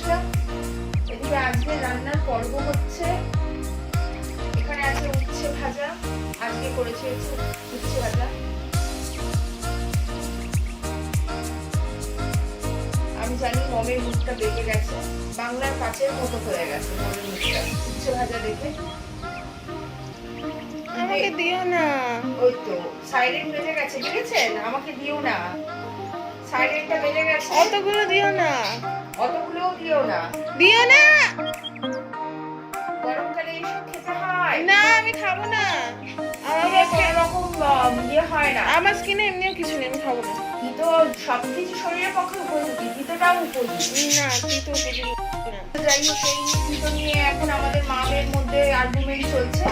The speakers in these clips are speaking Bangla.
আসলাম। এদিকে আজকে রান্নার পর্ব হচ্ছে। এখানে আছে উচ্ছে ভাজা, আজকে করেছি উচ্ছে ভাজা। আমি জানি মমের মুখটা বেঁকে গেছে, বাংলার কাচের মতো হয়ে গেছে মমের মুখটা উচ্ছে ভাজা দেখে। আমাকে দিও না। ওই তো সাইরেন বেজে গেছে, বুঝেছেন? আমাকে দিও না, সাইরেনটা বেজে গেছে। অতগুলো দিও না, অতগুলোও দিও না, দিও না। গরমকালে এসব খেতে হয় না আমি খাবো না। আমার আমার পক্ষে কোনো রকম ইয়ে হয় না। আমার স্কিনে এমনিও কিছু নেই, আমি খাবো না। তিতো সবকিছু শরীরের পক্ষে উপযোগী, তিতোটাও উপযোগী। না তিতো উপযোগী না। যাই হোক, এই তিতো নিয়ে এখন আমাদের মামের মধ্যে আর্গুমেন্ট চলছে,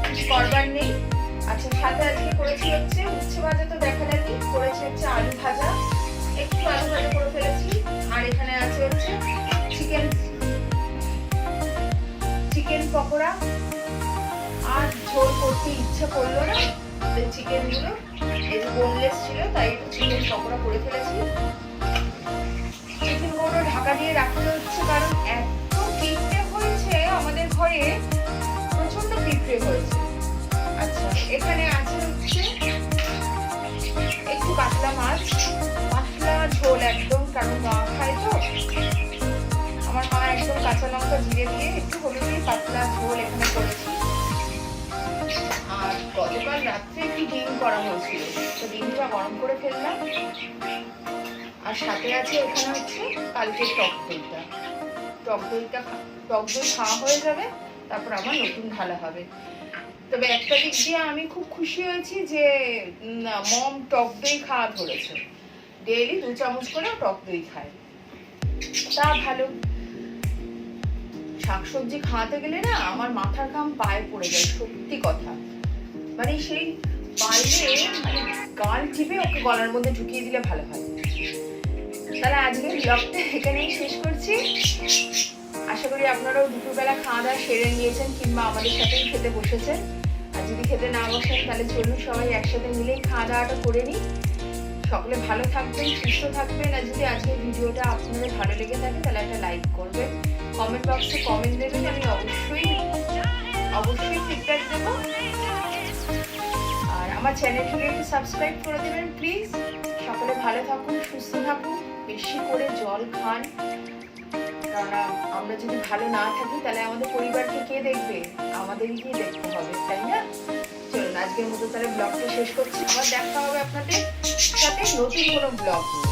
কিছু করবার নেই। আচ্ছা, সাথে আজকে করেছি হচ্ছে উচ্ছে ভাজা, তো দেখালামই। করেছি হচ্ছে আলু ভাজা, একটু আলু ভাজা করে ফেলেছি। আর এখানে আছে হচ্ছে চিকেন পকোড়া। আর ঝোল করতে ইচ্ছে করলো না, চিকেন গুলো এই যে বোনলেস ছিল, তাই একটু চিকেন পকোড়া করে ফেলেছি। চিকেন গুলো ঢাকা দিয়ে রাখতে হচ্ছে, কারণ এত পিঁপড়ে হয়েছে আমাদের ঘরে, প্রচন্ড পিঁপড়ে হয়েছে। আচ্ছা, এখানে আছে হচ্ছে একটু কাতলা মাছ, পাতলা ঝোল একদম, কারণ মা খায় তো। আমার মা একদম কাঁচা লঙ্কা জিরে দিয়ে একটু হলুদ দিয়ে পাতলা ঝোল এখানে করেছি। আর গতকাল রাত্রে একটু ডিম করা হয়েছিল, তো ডিমটা গরম করে ফেললাম। আর সাথে আছে এখানে হচ্ছে কালকের টক দইটা। টক দই খাওয়া হয়ে যাবে, তারপর আবার নতুন ঢালা হবে। তবে একটা দিক দিয়ে আমি খুব খুশি হয়েছি যে মম টক দই খাওয়া ধরেছে, ডেইলি 2 চামচ করে টক দই খায়, তা ভালো। শাকসবজি খাওয়াতে গেলে না আমার মাথার ঘাম পায়ে পড়ে যায়, সত্যি কথা। মানে সেই পারলে মানে গাল টিপে ওকে গলার মধ্যে ঢুকিয়ে দিলে ভালো হয়। তাহলে আজকের ব্লগটা এখানেই শেষ করছি। আশা করি আপনারাও দুপুরবেলা খাওয়া দাওয়া সেরে নিয়েছেন, কিংবা আমাদের সাথেই খেতে বসেছেন। আর যদি খেতে না বসেন তাহলে চলুন সবাই একসাথে মিলেই খাওয়া দাওয়াটা করে নিই। সকলে ভালো থাকবেন, সুস্থ থাকবেন। আর যদি আজকের ভিডিওটা আপনাদের ভালো লেগে থাকে তাহলে একটা লাইক করবেন, কমেন্ট বক্সে কমেন্ট দেবেন, আমি অবশ্যই ফিডব্যাক দেবো। আর আমার চ্যানেলটিকে একটু সাবস্ক্রাইব করে দেবেন প্লিজ। সকলে ভালো থাকুন, সুস্থ থাকুন, বেশি করে জল খান, কারণ আমরা যদি ভালো না থাকি তাহলে আমাদের পরিবারকে কে দেখবে? আমাদেরই গিয়ে দেখতে হবে, তাই না? চলুন আজকের মতো তাহলে ব্লগটা শেষ করছি। আবার দেখা হবে আপনাদের সাথে নতুন কোনো ব্লগ নিয়ে।